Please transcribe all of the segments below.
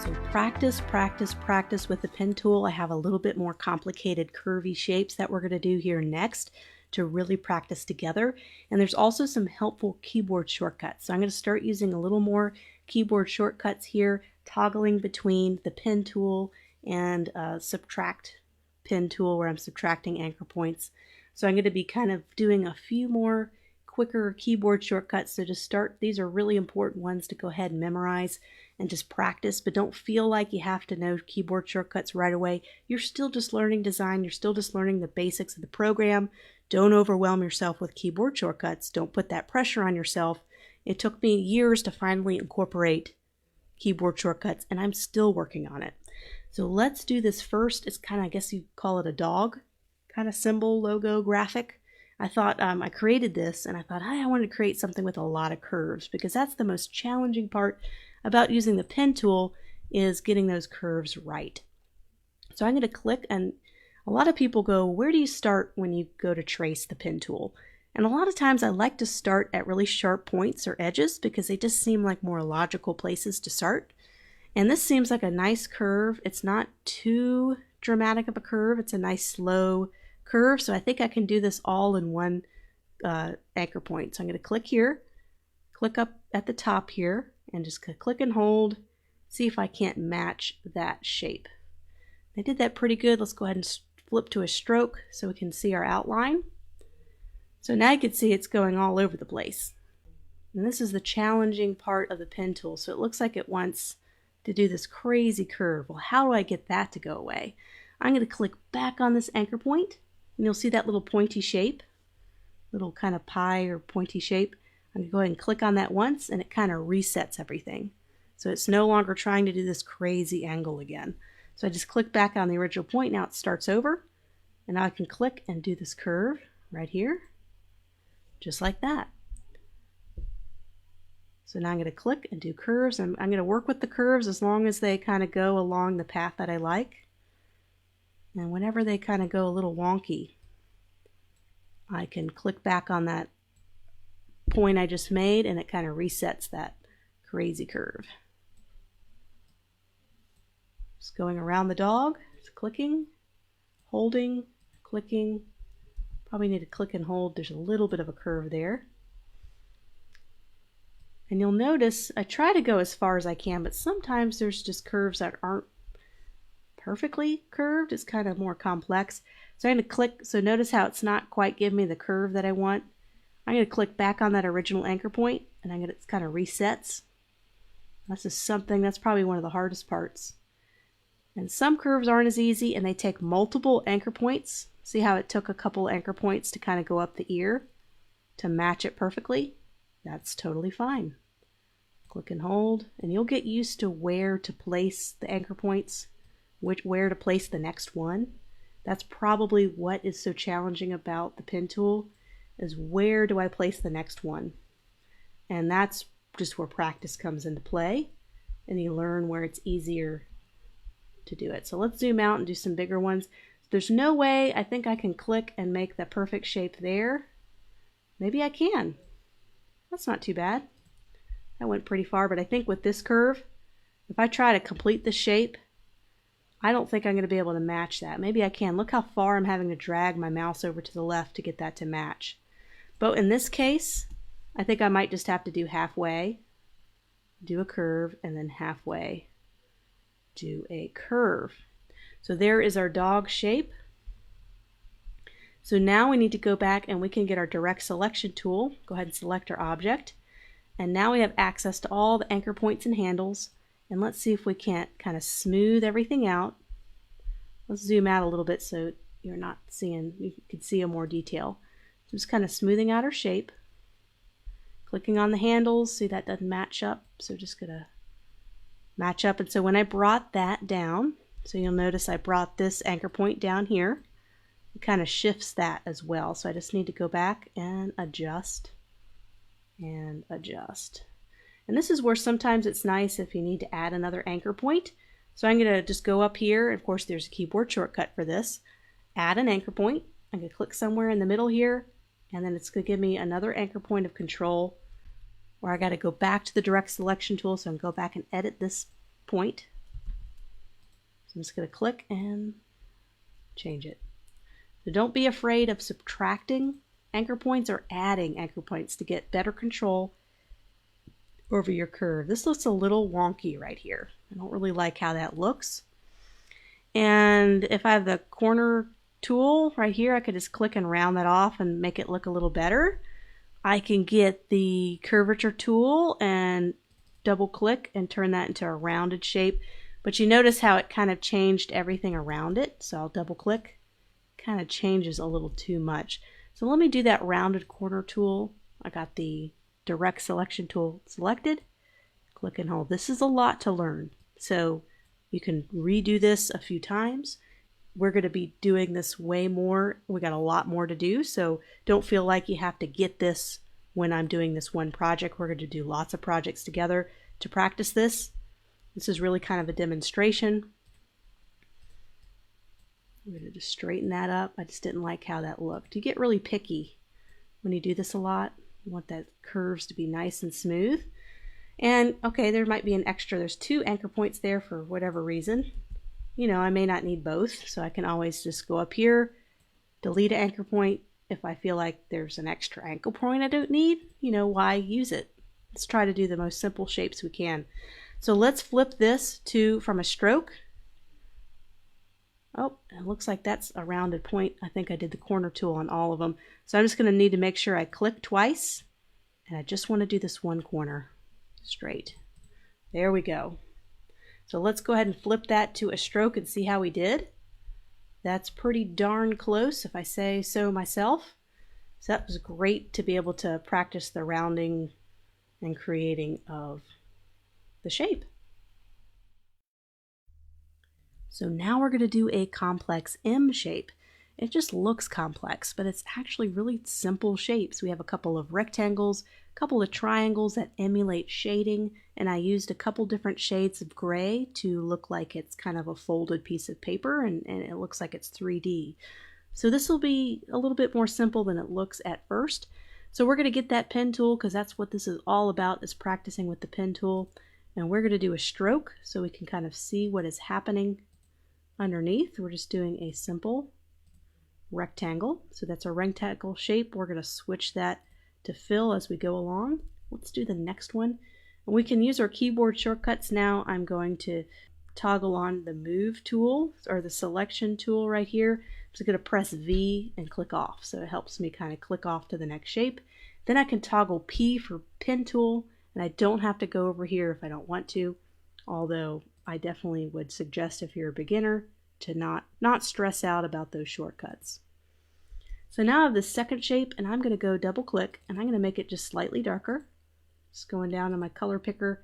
So practice, practice, practice with the pen tool. I have a little bit more complicated curvy shapes that we're going to do here next to really practice together. And there's also some helpful keyboard shortcuts. So I'm going to start using a little more keyboard shortcuts here, toggling between the pen tool and subtract pen tool where I'm subtracting anchor points. So I'm going to be kind of doing a few more quicker keyboard shortcuts. So to start, these are really important ones to go ahead and memorize and just practice, but don't feel like you have to know keyboard shortcuts right away. You're still just learning design. You're still just learning the basics of the program. Don't overwhelm yourself with keyboard shortcuts. Don't put that pressure on yourself. It took me years to finally incorporate keyboard shortcuts, and I'm still working on it. So let's do this first. It's kind of, I guess you call it a dog kind of symbol, logo, graphic. I thought I created this and I thought, hey, I wanted to create something with a lot of curves because that's the most challenging part about using the pen tool is getting those curves right. So I'm going to click, and a lot of people go, where do you start when you go to trace the pen tool? And a lot of times I like to start at really sharp points or edges because they just seem like more logical places to start. And this seems like a nice curve. It's not too dramatic of a curve. It's a nice slow curve. So I think I can do this all in one anchor point. So I'm going to click here, click up at the top here, and just click and hold. See if I can't match that shape. I did that pretty good. Let's go ahead and flip to a stroke so we can see our outline. So now you can see it's going all over the place. And this is the challenging part of the pen tool. So it looks like it wants to do this crazy curve. Well, how do I get that to go away? I'm going to click back on this anchor point, and you'll see that little pointy shape, little kind of pie or pointy shape. I'm going to go ahead and click on that once, and it kind of resets everything. So it's no longer trying to do this crazy angle again. So I just click back on the original point. Now it starts over, and now I can click and do this curve right here, just like that. So now I'm going to click and do curves. I'm going to work with the curves as long as they kind of go along the path that I like. And whenever they kind of go a little wonky, I can click back on that point I just made, and it kind of resets that crazy curve. Just going around the dog, just clicking, holding, clicking. Probably need to click and hold. There's a little bit of a curve there. And you'll notice I try to go as far as I can, but sometimes there's just curves that aren't perfectly curved. It's kind of more complex. So I'm going to click. So notice how it's not quite giving me the curve that I want. I'm going to click back on that original anchor point, and I'm going to, it kind of resets. That's just something, that's probably one of the hardest parts. And some curves aren't as easy, and they take multiple anchor points. See how it took a couple anchor points to kind of go up the ear to match it perfectly? That's totally fine. Click and hold, and you'll get used to where to place the anchor points, where to place the next one. That's probably what is so challenging about the pen tool, is where do I place the next one? And that's just where practice comes into play, and you learn where it's easier to do it. So let's zoom out and do some bigger ones. There's no way I think I can click and make the perfect shape there. Maybe I can. That's not too bad. That went pretty far, but I think with this curve, if I try to complete the shape, I don't think I'm going to be able to match that. Maybe I can. Look how far I'm having to drag my mouse over to the left to get that to match. But in this case, I think I might just have to do halfway, do a curve, and then halfway, do a curve. So there is our dog shape. So now we need to go back and we can get our direct selection tool. Go ahead and select our object. And now we have access to all the anchor points and handles. And let's see if we can't kind of smooth everything out. Let's zoom out a little bit so you're not seeing, you can see a more detail. Just kind of smoothing out our shape. Clicking on the handles, see that doesn't match up. So just gonna match up. And so when I brought that down, so you'll notice I brought this anchor point down here. It kind of shifts that as well. So I just need to go back and adjust and adjust. And this is where sometimes it's nice if you need to add another anchor point. So I'm going to just go up here. Of course, there's a keyboard shortcut for this. Add an anchor point. I'm going to click somewhere in the middle here, and then it's going to give me another anchor point of control where I got to go back to the direct selection tool. So I'm going to go back and edit this point. I'm just going to click and change it. So don't be afraid of subtracting anchor points or adding anchor points to get better control over your curve. This looks a little wonky right here. I don't really like how that looks. And if I have the corner tool right here, I could just click and round that off and make it look a little better. I can get the curvature tool and double click and turn that into a rounded shape. But you notice how it kind of changed everything around it. So I'll double click. Kind of changes a little too much. So let me do that rounded corner tool. I got the direct selection tool selected. Click and hold. This is a lot to learn. So you can redo this a few times. We're going to be doing this way more. We got a lot more to do. So don't feel like you have to get this when I'm doing this one project. We're going to do lots of projects together to practice this. This is really kind of a demonstration. I'm going to just straighten that up. I just didn't like how that looked. You get really picky when you do this a lot. You want that curves to be nice and smooth. And okay, there might be an extra. There's 2 anchor points there for whatever reason. You know, I may not need both, so I can always just go up here, delete an anchor point. If I feel like there's an extra anchor point I don't need, you know, why use it? Let's try to do the most simple shapes we can. So let's flip this to from a stroke. Oh, it looks like that's a rounded point. I think I did the corner tool on all of them. So I'm just going to need to make sure I click twice. And I just want to do this one corner straight. There we go. So let's go ahead and flip that to a stroke and see how we did. That's pretty darn close if I say so myself. So that was great to be able to practice the rounding and creating of the shape. So now we're going to do a complex M shape. It just looks complex, but it's actually really simple shapes. We have a couple of rectangles, a couple of triangles that emulate shading, and I used a couple different shades of gray to look like it's kind of a folded piece of paper, and it looks like it's 3D. So this will be a little bit more simple than it looks at first. So we're going to get that pen tool because that's what this is all about, is practicing with the pen tool. And we're going to do a stroke so we can kind of see what is happening underneath. We're just doing a simple rectangle. So that's a rectangle shape. We're going to switch that to fill as we go along. Let's do the next one. And we can use our keyboard shortcuts now. I'm going to toggle on the move tool or the selection tool right here. I'm just going to press V and click off. So it helps me kind of click off to the next shape. Then I can toggle P for pen tool, and I don't have to go over here if I don't want to, although I definitely would suggest if you're a beginner to not stress out about those shortcuts. So now I have the second shape, and I'm going to go double click, and I'm going to make it just slightly darker. Just going down on my color picker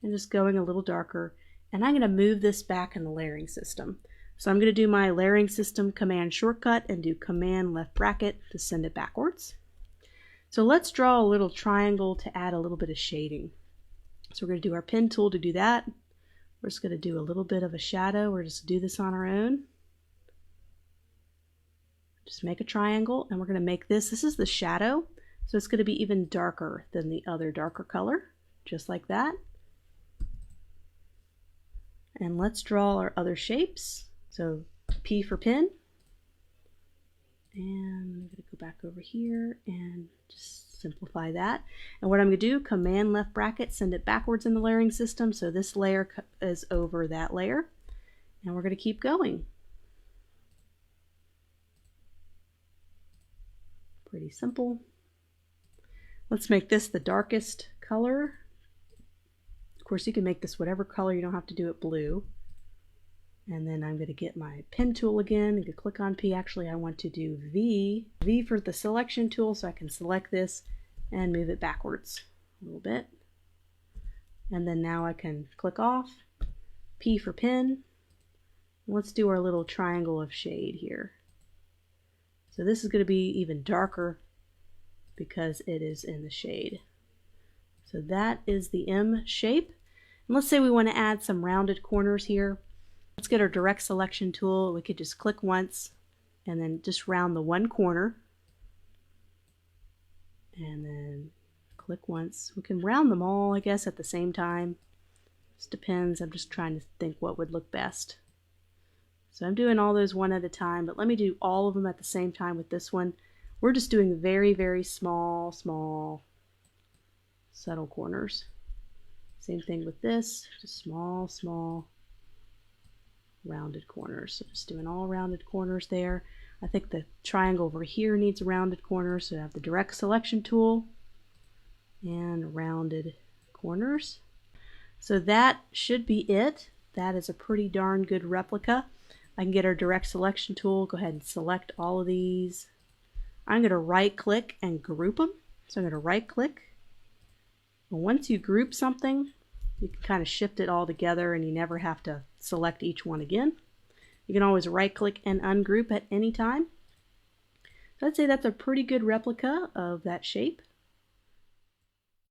and just going a little darker. And I'm going to move this back in the layering system. So I'm going to do my layering system command shortcut and do command left bracket to send it backwards. So let's draw a little triangle to add a little bit of shading. So we're going to do our pen tool to do that. We're just going to do a little bit of a shadow. We're just do this on our own. Just make a triangle, and we're going to make this is the shadow. So it's going to be even darker than the other darker color, just like that. And let's draw our other shapes. So P for pen. And I'm going to go back over here and just simplify that. And what I'm going to do, command left bracket, send it backwards in the layering system. So this layer is over that layer. And we're going to keep going. Pretty simple. Let's make this the darkest color. Of course, you can make this whatever color. You don't have to do it blue. And then I'm going to get my pen tool again and click on P. Actually, I want to do V. V for the selection tool, so I can select this and move it backwards a little bit. And then now I can click off. P for pen. Let's do our little triangle of shade here. So this is going to be even darker because it is in the shade. So that is the M shape. And let's say we want to add some rounded corners here. Let's get our direct selection tool. We could just click once and then just round the one corner. And then click once. We can round them all, I guess, at the same time. Just depends. I'm just trying to think what would look best. So I'm doing all those one at a time, but let me do all of them at the same time with this one. We're just doing very, very small, subtle corners. Same thing with this, just small, small, rounded corners. So just doing all rounded corners there. I think the triangle over here needs rounded corners, so I have the direct selection tool and rounded corners. So that should be it. That is a pretty darn good replica. I can get our direct selection tool, go ahead and select all of these. I'm going to right click and group them. So I'm going to right click. And once you group something, you can kind of shift it all together and you never have to select each one again. You can always right click and ungroup at any time. So I'd say that's a pretty good replica of that shape.